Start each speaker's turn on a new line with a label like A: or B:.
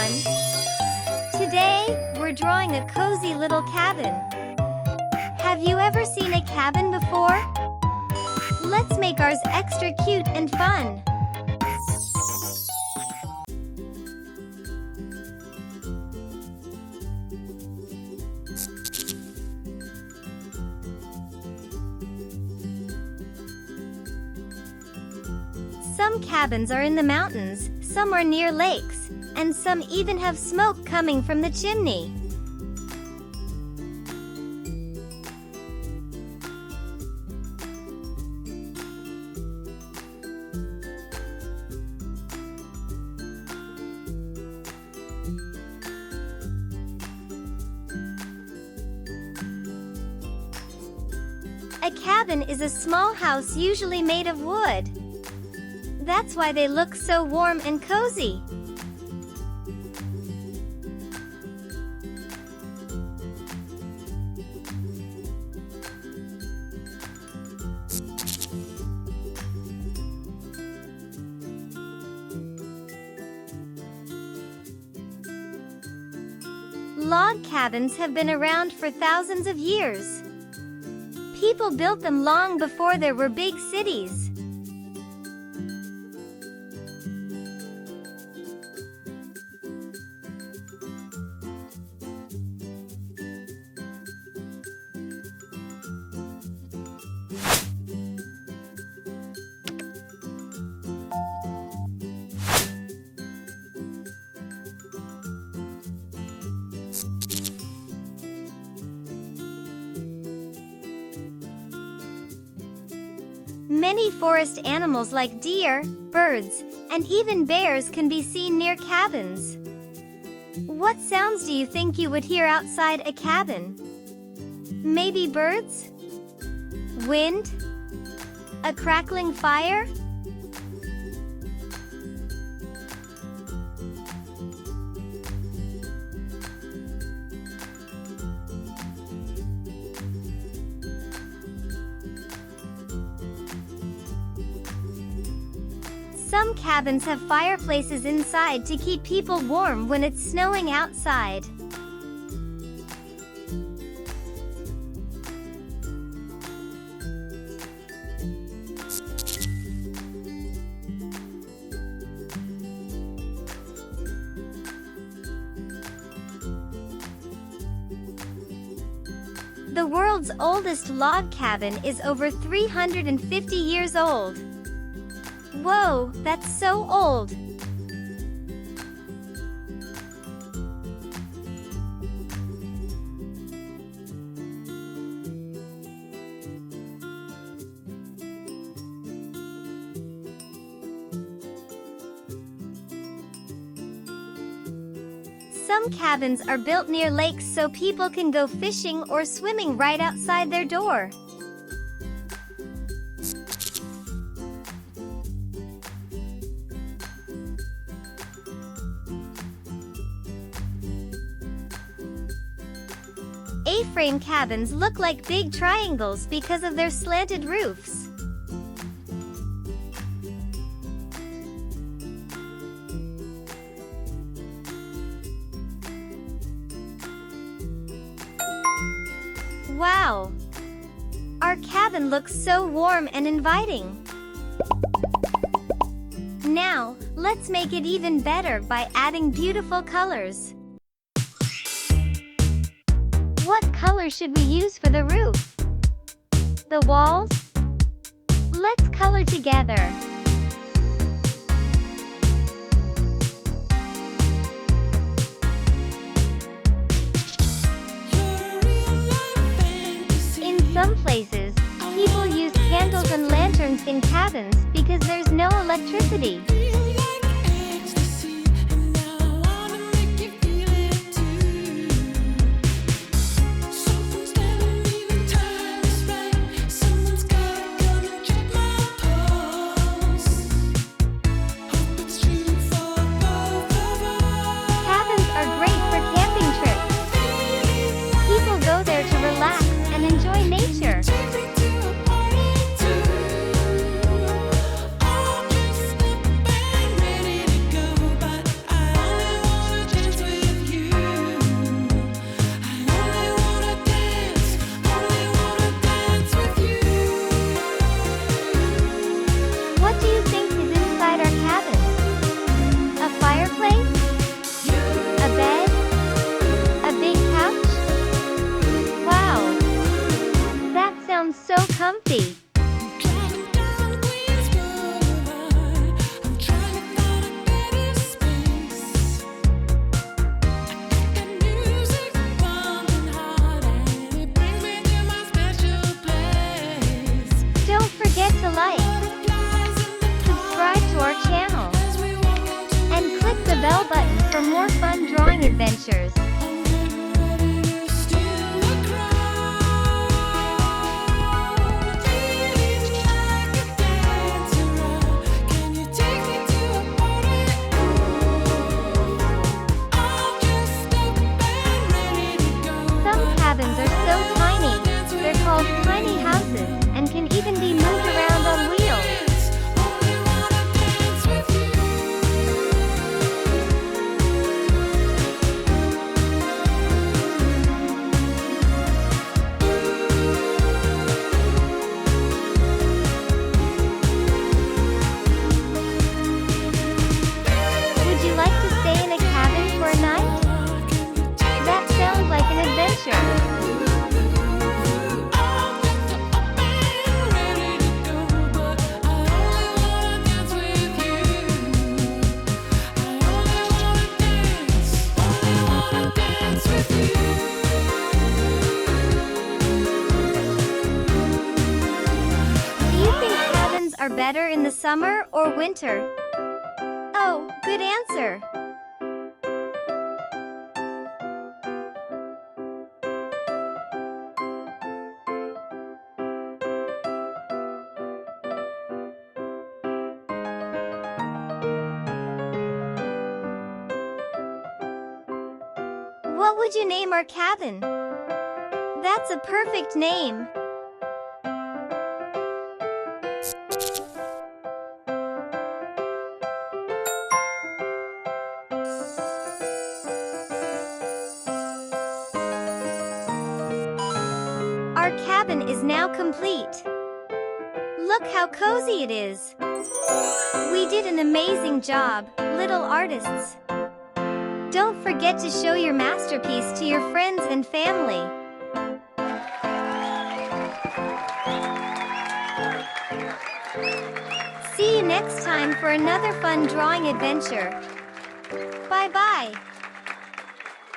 A: everyone! Today, we're drawing a cozy little cabin. Have you ever seen a cabin before? Let's make ours extra cute and fun. Some cabins are in the mountains, some are near lakes, and some even have smoke coming from the chimney. A cabin is a small house usually made of wood. That's why they look so warm and cozy. Log cabins have been around for thousands of years. People built them long before there were big cities. Many forest animals like deer, birds, and even bears can be seen near cabins. What sounds do you think you would hear outside a cabin? Maybe birds? Wind? A crackling fire? Some cabins have fireplaces inside to keep people warm when it's snowing outside. The world's oldest log cabin is over 350 years old. Whoa, that's so old! Some cabins are built near lakes so people can go fishing or swimming right outside their door. A-frame cabins look like big triangles because of their slanted roofs. Wow! Our cabin looks so warm and inviting. Now, let's make it even better by adding beautiful colors. What color should we use for the roof? The walls? Let's color together. In some places, people use candles and lanterns in cabins because there's no electricity. for more fun drawing adventures. Cabins are so tiny, they're called tiny houses, and can even be moved around on wheels. Would you like to stay in a cabin for a night? That sounds like an adventure. Are better in the summer or winter? Oh, good answer. What would you name our cabin? That's a perfect name. Our cabin is now complete. Look how cozy it is. We did an amazing job, little artists. Don't forget to show your masterpiece to your friends and family. See you next time for another fun drawing adventure. Bye-bye.